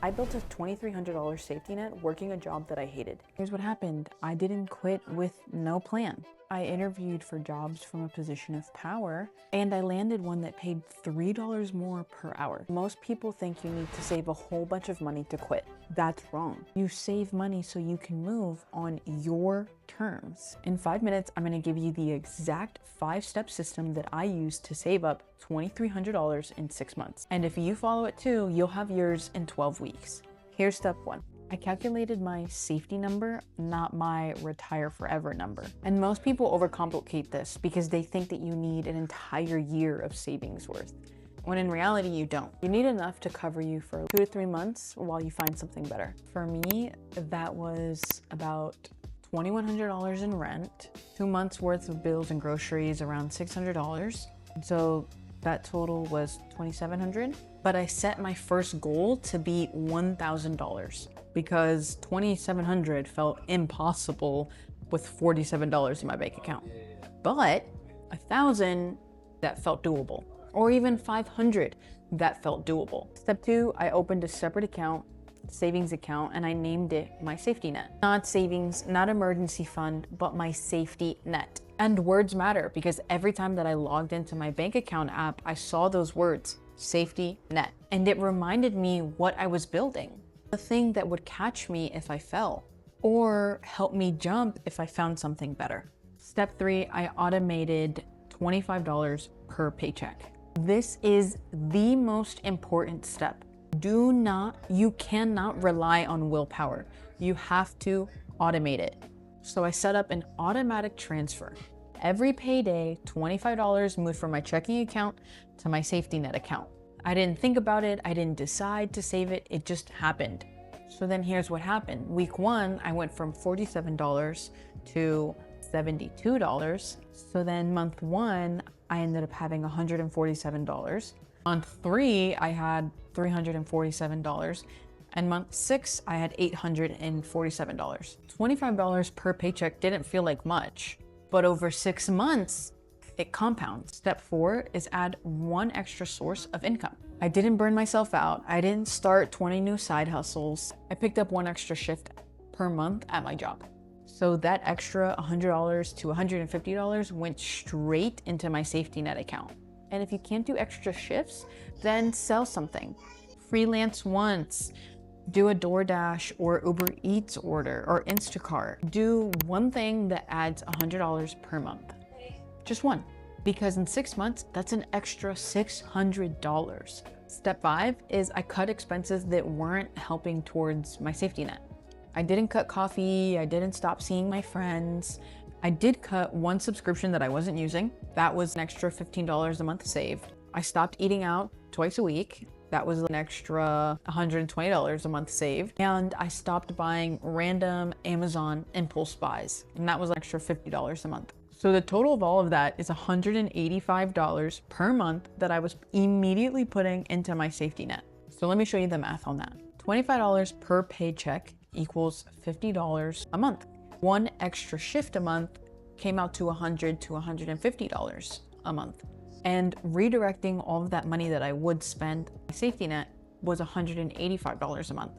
I built a $2,300 safety net working a job that I hated. Here's what happened. I didn't quit with no plan. I interviewed for jobs from a position of power, and I landed one that paid $3 more per hour. Most people think you need to save a whole bunch of money to quit. That's wrong. You save money so you can move on your terms. In 5 minutes, I'm gonna give you the exact 5-step system that I used to save up $2,300 in 6 months. And if you follow it too, you'll have yours in 12 weeks. Here's step 1. I calculated my safety number, not my retire forever number. And most people overcomplicate this because they think that you need an entire year of savings worth, when in reality you don't. You need enough to cover you for 2 to 3 months while you find something better. For me, that was about $2,100 in rent, 2 months worth of bills and groceries, around $600. So that total was $2,700. But I set my first goal to be $1,000 because $2,700 felt impossible with $47 in my bank account. But $1,000, that felt doable. Or even $500, that felt doable. Step 2, I opened a separate account, savings account, and I named it my safety net. Not savings, not emergency fund, but my safety net. And words matter because every time that I logged into my bank account app, I saw those words, safety net. And it reminded me what I was building. The thing that would catch me if I fell, or help me jump if I found something better. Step 3, I automated $25 per paycheck. This is the most important step. You cannot rely on willpower. You have to automate it. So I set up an automatic transfer. Every payday, $25 moved from my checking account to my safety net account. I didn't think about it. I didn't decide to save it. It just happened. So then here's what happened. Week 1, I went from $47 to $72. So then month 1, I ended up having $147. Month 3, I had $347. And month 6, I had $847. $25 per paycheck didn't feel like much, but over 6 months, it compounds. Step 4 is add 1 extra source of income. I didn't burn myself out. I didn't start 20 new side hustles. I picked up 1 extra shift per month at my job. So that extra $100 to $150 went straight into my safety net account. And if you can't do extra shifts, then sell something. Freelance once. Do a DoorDash or Uber Eats order or Instacart. Do one thing that adds $100 per month. Just one. Because in 6 months, that's an extra $600. Step 5 is I cut expenses that weren't helping towards my safety net. I didn't cut coffee. I didn't stop seeing my friends. I did cut 1 subscription that I wasn't using. That was an extra $15 a month saved. I stopped eating out twice a week. That was an extra $120 a month saved. And I stopped buying random Amazon impulse buys. And that was an extra $50 a month. So the total of all of that is $185 per month that I was immediately putting into my safety net. So let me show you the math on that. $25 per paycheck equals $50 a month. 1 extra shift a month came out to $100 to $150 a month. And redirecting all of that money that I would spend on my safety net was $185 a month.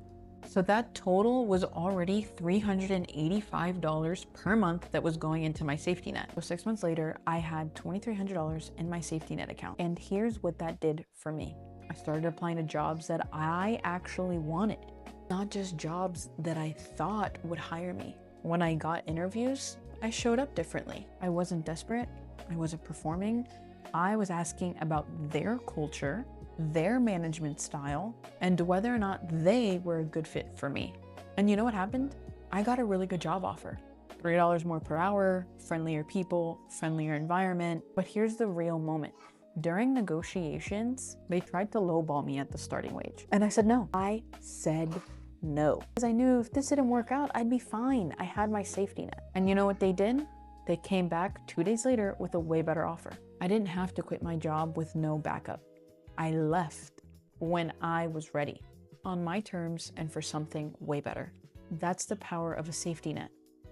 So that total was already $385 per month that was going into my safety net. So 6 months later, I had $2,300 in my safety net account. And here's what that did for me. I started applying to jobs that I actually wanted, not just jobs that I thought would hire me. When I got interviews, I showed up differently. I wasn't desperate. I wasn't performing. I was asking about their culture, their management style, and whether or not they were a good fit for me. And you know what happened? I got a really good job offer. $3 more per hour, friendlier people, friendlier environment. But here's the real moment. During negotiations, they tried to lowball me at the starting wage. And I said no. I said no. Because I knew if this didn't work out, I'd be fine. I had my safety net. And you know what they did? They came back 2 days later with a way better offer. I didn't have to quit my job with no backup. I left when I was ready, on my terms and for something way better. That's the power of a safety net.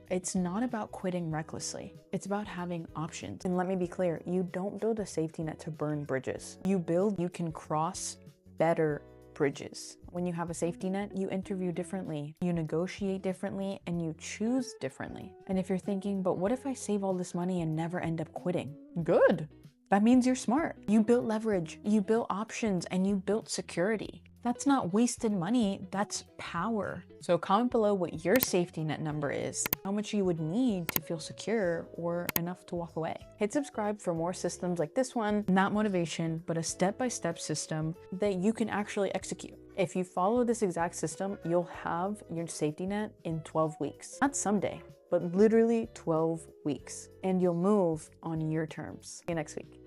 It's not about quitting recklessly. It's about having options. And let me be clear, you don't build a safety net to burn bridges. You build, you can cross better bridges. When you have a safety net, you interview differently, you negotiate differently, and you choose differently. And if you're thinking, but what if I save all this money and never end up quitting? Good. That means you're smart. You built leverage, you built options, and you built security. That's not wasted money, that's power. So comment below what your safety net number is, how much you would need to feel secure or enough to walk away. Hit subscribe for more systems like this one, not motivation, but a step-by-step system that you can actually execute. If you follow this exact system, you'll have your safety net in 12 weeks. Not someday, but literally 12 weeks. And you'll move on your terms. See you next week.